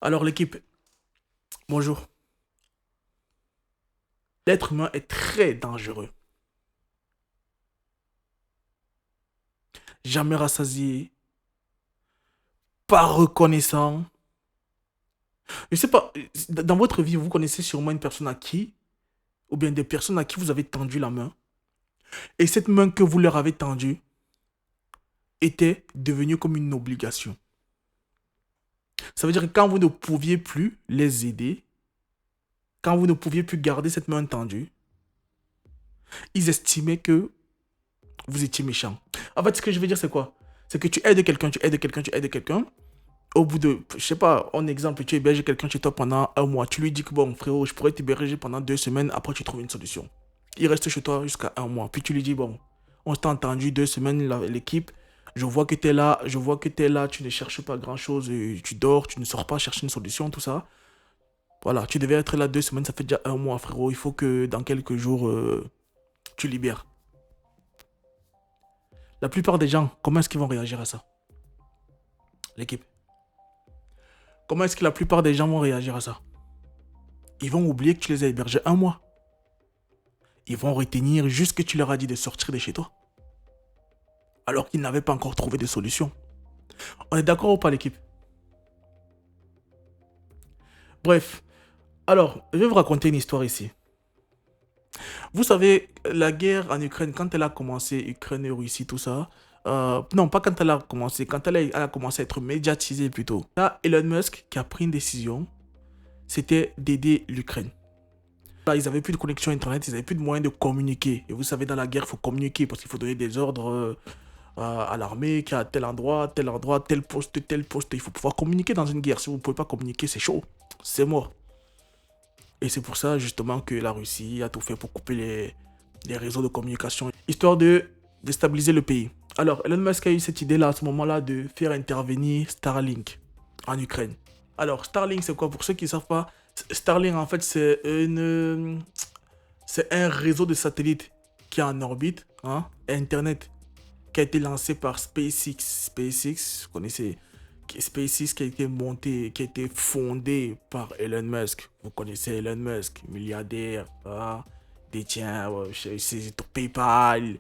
Alors l'équipe, bonjour. L'être humain est très dangereux. Jamais rassasié, pas reconnaissant. Je sais pas, dans votre vie, vous connaissez sûrement une personne à qui, ou bien des personnes à qui vous avez tendu la main, et cette main que vous leur avez tendue était devenue comme une obligation. Ça veut dire que quand vous ne pouviez plus les aider, quand vous ne pouviez plus garder cette main tendue, ils estimaient que vous étiez méchant. En fait, ce que je veux dire, c'est quoi? C'est que tu aides quelqu'un, tu aides quelqu'un, tu aides quelqu'un. Au bout de, je sais pas, en exemple, tu héberges quelqu'un chez toi pendant un mois. Tu lui dis que bon, frérot, je pourrais t'héberger pendant 2 semaines. Après, tu trouves une solution. Il reste chez toi jusqu'à un mois. Puis tu lui dis, bon, on s'est entendu 2 semaines, l'équipe. Je vois que tu es là, je vois que tu es là, tu ne cherches pas grand-chose, tu dors, tu ne sors pas chercher une solution, tout ça. Voilà, tu devais être là 2 semaines, ça fait déjà un mois, frérot. Il faut que dans quelques jours, tu libères. La plupart des gens, comment est-ce qu'ils vont réagir à ça? L'équipe. Comment est-ce que la plupart des gens vont réagir à ça? Ils vont oublier que tu les as hébergés un mois. Ils vont retenir juste que tu leur as dit de sortir de chez toi. Alors qu'ils n'avaient pas encore trouvé de solution. On est d'accord ou pas, l'équipe? Bref. Alors, je vais vous raconter une histoire ici. Vous savez, la guerre en Ukraine, quand elle a commencé, Ukraine et Russie, tout ça, non, pas quand elle a commencé, quand elle a commencé à être médiatisée plutôt. Là, Elon Musk qui a pris une décision, c'était d'aider l'Ukraine. Là, ils n'avaient plus de connexion Internet, ils n'avaient plus de moyens de communiquer. Et vous savez, dans la guerre, il faut communiquer parce qu'il faut donner des ordres à l'armée, qui est à tel endroit, tel poste, tel poste. Il faut pouvoir communiquer dans une guerre. Si vous ne pouvez pas communiquer, c'est chaud. C'est mort. Et c'est pour ça, justement, que la Russie a tout fait pour couper les réseaux de communication, histoire de déstabiliser le pays. Alors, Elon Musk a eu cette idée-là, à ce moment-là, de faire intervenir Starlink en Ukraine. Alors, Starlink, c'est quoi? Pour ceux qui ne savent pas, Starlink, en fait, c'est un réseau de satellites qui est en orbite, hein, Internet, qui a été lancé par SpaceX. SpaceX, vous connaissez SpaceX qui a été monté, qui a été fondé par Elon Musk. Vous connaissez Elon Musk, milliardaire, hein, détient PayPal,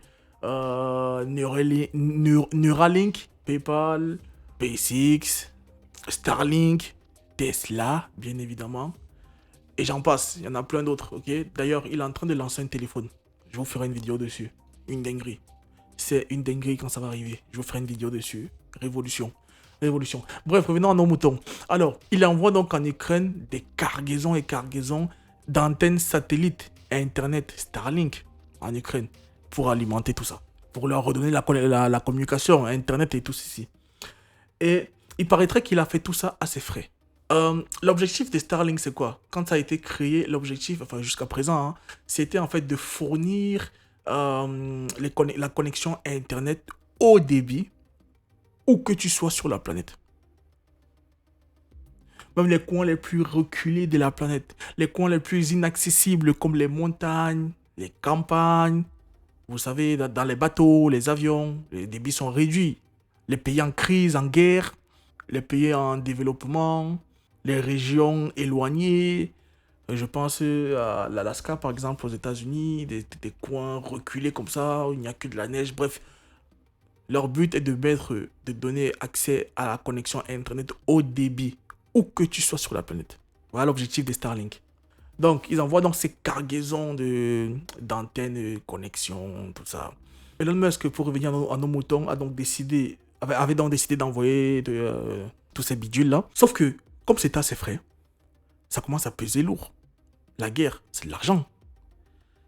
Neuralink, PayPal, SpaceX, Starlink, Tesla, bien évidemment. Et j'en passe, il y en a plein d'autres, ok? D'ailleurs, il est en train de lancer un téléphone. Je vous ferai une vidéo dessus. Une dinguerie. C'est une dinguerie quand ça va arriver. Je vous ferai une vidéo dessus. Révolution. Révolution. Bref, revenons à nos moutons. Alors, il envoie donc en Ukraine des cargaisons et cargaisons d'antennes satellites et Internet Starlink en Ukraine pour alimenter tout ça. Pour leur redonner la communication, Internet et tout ceci. Et il paraîtrait qu'il a fait tout ça à ses frais. L'objectif de Starlink, c'est quoi? Quand ça a été créé, l'objectif, enfin jusqu'à présent, hein, c'était en fait de fournir la connexion à Internet haut débit où que tu sois sur la planète. Même les coins les plus reculés de la planète, les coins les plus inaccessibles comme les montagnes, les campagnes, vous savez, dans les bateaux, les avions, les débits sont réduits. Les pays en crise, en guerre, les pays en développement, les régions éloignées. Je pense à l'Alaska, par exemple, aux États-Unis, des coins reculés comme ça, où il n'y a que de la neige. Bref, leur but est de donner accès à la connexion Internet haut débit, où que tu sois sur la planète. Voilà l'objectif des Starlink. Donc, ils envoient donc ces cargaisons d'antennes, connexions, tout ça. Elon Musk, pour revenir à nos moutons, avait donc décidé d'envoyer tous ces bidules-là. Sauf que, comme c'est assez frais, ça commence à peser lourd. La guerre, c'est de l'argent.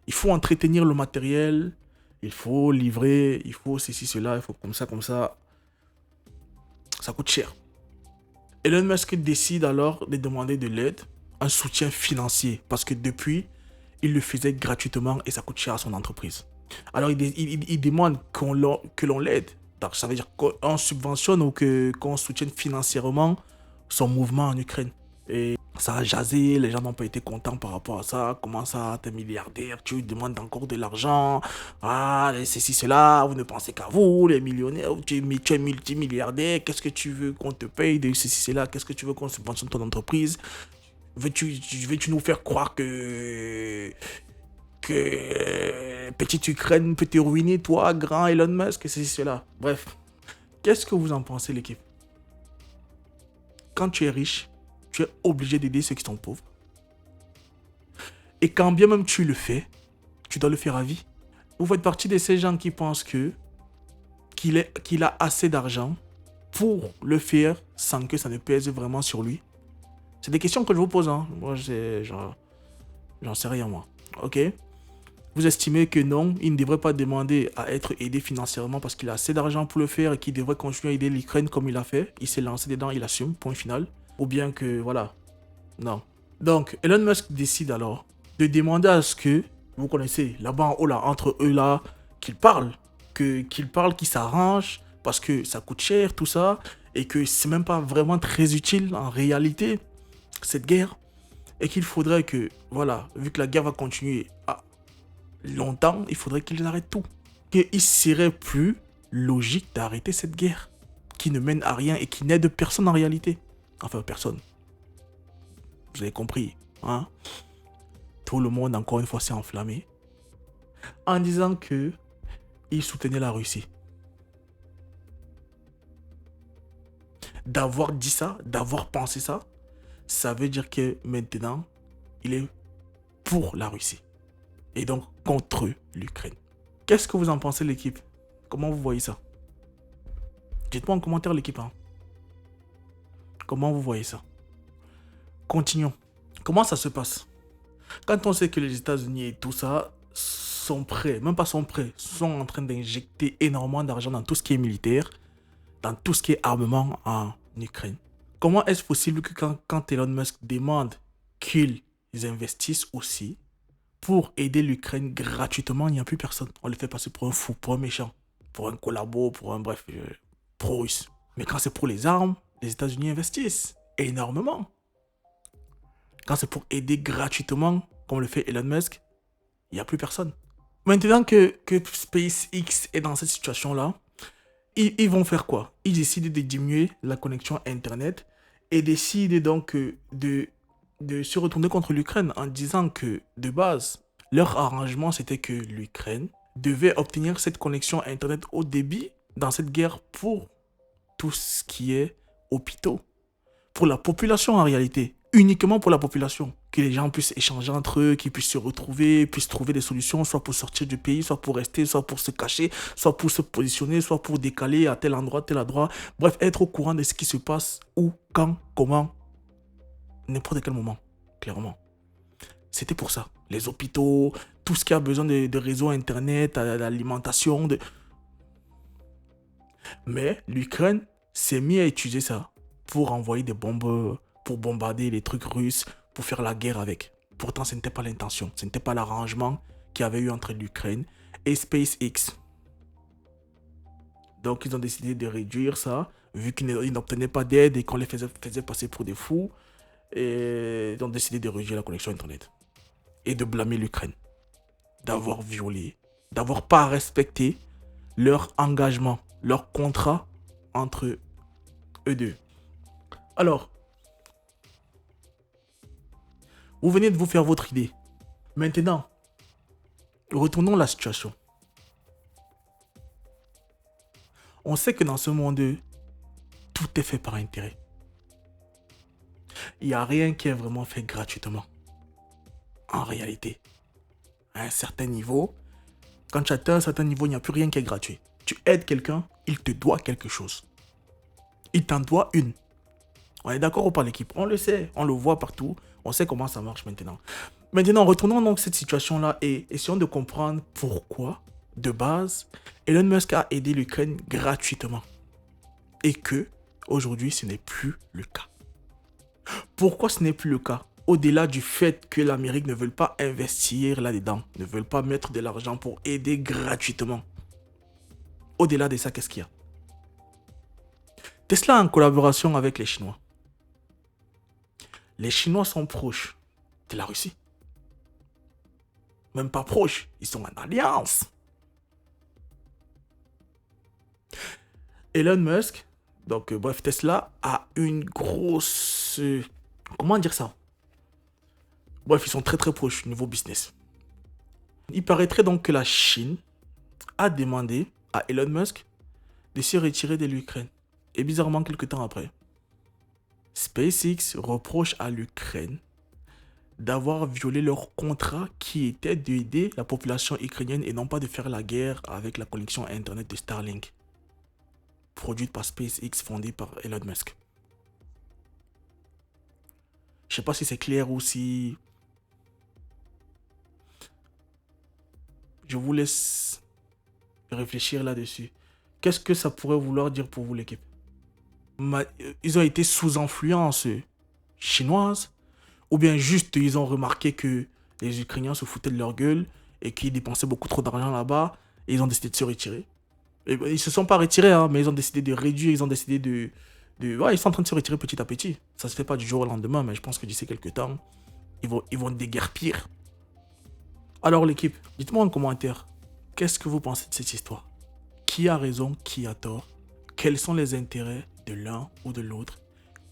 Il faut entretenir le matériel, il faut livrer, il faut ceci, cela, il faut comme ça, comme ça. Ça coûte cher. Elon Musk décide alors de demander de l'aide, un soutien financier, parce que depuis, il le faisait gratuitement et ça coûte cher à son entreprise. Alors il demande que l'on l'aide. Donc ça veut dire qu'on subventionne ou qu'on soutienne financièrement son mouvement en Ukraine. Ça a jasé, les gens n'ont pas été contents par rapport à ça. Comment ça, t'es milliardaire, tu demandes encore de l'argent. Ah, ceci, cela, vous ne pensez qu'à vous, les millionnaires, tu es multimilliardaire. Qu'est-ce que tu veux qu'on te paye de ceci, cela? Qu'est-ce que tu veux qu'on subventionne ton entreprise? Veux-tu nous faire croire que petite Ukraine peut te ruiner, toi, grand Elon Musk, ceci, cela? Bref, qu'est-ce que vous en pensez, l'équipe? Quand tu es riche, tu es obligé d'aider ceux qui sont pauvres. Et quand bien même tu le fais, tu dois le faire à vie. Vous faites partie de ces gens qui pensent qu'il a assez d'argent pour le faire sans que ça ne pèse vraiment sur lui. C'est des questions que je vous pose. Hein. Moi, j'en sais rien, moi. Ok? Vous estimez que non, il ne devrait pas demander à être aidé financièrement parce qu'il a assez d'argent pour le faire et qu'il devrait continuer à aider l'Ukraine comme il a fait. Il s'est lancé dedans, il assume, point final. Ou bien que, voilà, non. Donc, Elon Musk décide alors de demander à ce que, vous connaissez, là-bas en haut, là, entre eux, là, qu'ils parlent, qu'ils s'arrangent, parce que ça coûte cher, tout ça, et que c'est même pas vraiment très utile, en réalité, cette guerre, et qu'il faudrait que, voilà, vu que la guerre va continuer longtemps, il faudrait qu'ils arrêtent tout. Qu'il serait plus logique d'arrêter cette guerre, qui ne mène à rien et qui n'aide personne en réalité. Enfin, personne. Vous avez compris, hein? Tout le monde, encore une fois, s'est enflammé en disant que il soutenait la Russie. D'avoir dit ça, d'avoir pensé ça, ça veut dire que maintenant, il est pour la Russie. Et donc, contre l'Ukraine. Qu'est-ce que vous en pensez, l'équipe? Comment vous voyez ça? Dites-moi en commentaire, l'équipe. Hein. Comment vous voyez ça? Continuons. Comment ça se passe? Quand on sait que les États-Unis et tout ça sont prêts, même pas sont prêts, sont en train d'injecter énormément d'argent dans tout ce qui est militaire, dans tout ce qui est armement en Ukraine. Comment est-ce possible que quand Elon Musk demande qu'ils investissent aussi pour aider l'Ukraine gratuitement, il n'y a plus personne. On le fait passer pour un fou, pour un méchant, pour un collabo, pour un bref, pro-russe. Mais quand c'est pour les armes, les États-Unis investissent énormément. Quand c'est pour aider gratuitement, comme le fait Elon Musk, il n'y a plus personne. Maintenant que SpaceX est dans cette situation-là, ils vont faire quoi? Ils décident de diminuer la connexion Internet et décident donc de se retourner contre l'Ukraine en disant que, de base, leur arrangement, c'était que l'Ukraine devait obtenir cette connexion Internet haut débit dans cette guerre pour tout ce qui est hôpitaux. Pour la population en réalité. Uniquement pour la population. Que les gens puissent échanger entre eux, qu'ils puissent se retrouver, puissent trouver des solutions, soit pour sortir du pays, soit pour rester, soit pour se cacher, soit pour se positionner, soit pour décaler à tel endroit, tel endroit. Bref, être au courant de ce qui se passe, où, quand, comment, n'importe quel moment, clairement. C'était pour ça. Les hôpitaux, tout ce qui a besoin de réseaux internet, l'alimentation. Mais l'Ukraine s'est mis à utiliser ça pour envoyer des bombes, pour bombarder les trucs russes, pour faire la guerre avec. Pourtant, ce n'était pas l'intention, ce n'était pas l'arrangement qu'il y avait eu entre l'Ukraine et SpaceX. Donc, ils ont décidé de réduire ça, vu qu'ils n'obtenaient pas d'aide et qu'on les faisait passer pour des fous. Et ils ont décidé de réduire la connexion Internet. Et de blâmer l'Ukraine. D'avoir violé, d'avoir pas respecté leur engagement, leur contrat entre eux deux. Alors, vous venez de vous faire votre idée. Maintenant, retournons à la situation. On sait que dans ce monde, tout est fait par intérêt. Il n'y a rien qui est vraiment fait gratuitement. En réalité. À un certain niveau, quand tu atteins un certain niveau, il n'y a plus rien qui est gratuit. Tu aides quelqu'un, il te doit quelque chose. Il t'en doit une. On est d'accord ou pas, l'équipe? On le sait, on le voit partout. On sait comment ça marche maintenant. Maintenant, retournons donc à cette situation-là et essayons de comprendre pourquoi, de base, Elon Musk a aidé l'Ukraine gratuitement. Et que, aujourd'hui, ce n'est plus le cas. Pourquoi ce n'est plus le cas? Au-delà du fait que l'Amérique ne veut pas investir là-dedans, ne veut pas mettre de l'argent pour aider gratuitement. Au-delà de ça, qu'est-ce qu'il y a? Tesla en collaboration avec les Chinois. Les Chinois sont proches de la Russie. Même pas proches, ils sont en alliance. Elon Musk, donc bref, Tesla, a une grosse... comment dire ça? Bref, ils sont très très proches au niveau business. Il paraîtrait donc que la Chine a demandé à Elon Musk de se retirer de l'Ukraine. Et bizarrement, quelques temps après, SpaceX reproche à l'Ukraine d'avoir violé leur contrat qui était d'aider la population ukrainienne et non pas de faire la guerre avec la connexion Internet de Starlink, produite par SpaceX, fondée par Elon Musk. Je sais pas si c'est clair ou si... Je vous laisse réfléchir là-dessus. Qu'est-ce que ça pourrait vouloir dire pour vous, l'équipe? Ils ont été sous influence chinoise, ou bien juste ils ont remarqué que les Ukrainiens se foutaient de leur gueule et qu'ils dépensaient beaucoup trop d'argent là-bas et ils ont décidé de se retirer. Et ils se sont pas retirés, hein, mais ils ont décidé de réduire, ils ont décidé ouais, ils sont en train de se retirer petit à petit. Ça se fait pas du jour au lendemain, mais je pense que d'ici quelques temps, ils vont déguerpir. Alors l'équipe, dites-moi en commentaire, qu'est-ce que vous pensez de cette histoire? Qui a raison, qui a tort? Quels sont les intérêts de l'un ou de l'autre?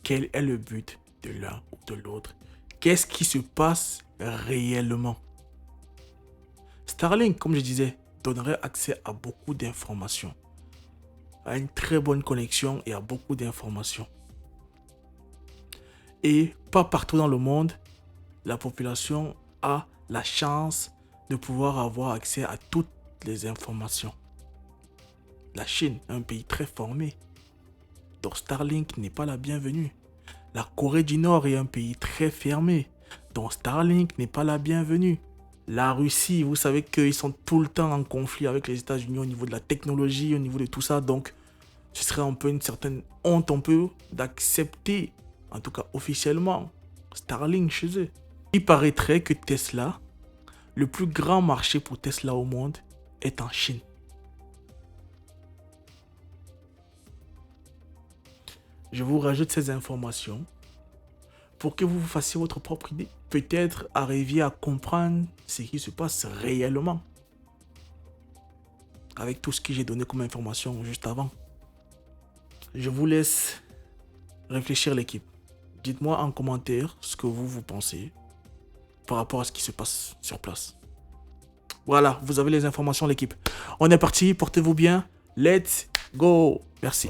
Quel est le but de l'un ou de l'autre? Qu'est-ce qui se passe réellement? Starlink, comme je disais, donnerait accès à beaucoup d'informations, à une très bonne connexion et à beaucoup d'informations. Et pas partout dans le monde, la population a la chance de pouvoir avoir accès à toutes les informations. La Chine est un pays très formé, donc Starlink n'est pas la bienvenue. La Corée du Nord est un pays très fermé, donc Starlink n'est pas la bienvenue. La Russie, vous savez qu'ils sont tout le temps en conflit avec les États-Unis au niveau de la technologie, au niveau de tout ça, donc ce serait un peu une certaine honte d'accepter, en tout cas officiellement, Starlink chez eux. Il paraîtrait que Tesla, le plus grand marché pour Tesla au monde, est en Chine. Je vous rajoute ces informations pour que vous vous fassiez votre propre idée. Peut-être arriver à comprendre ce qui se passe réellement. Avec tout ce que j'ai donné comme information juste avant. Je vous laisse réfléchir, l'équipe. Dites-moi en commentaire ce que vous pensez par rapport à ce qui se passe sur place. Voilà, vous avez les informations, l'équipe. On est parti, portez-vous bien. Let's go. Merci.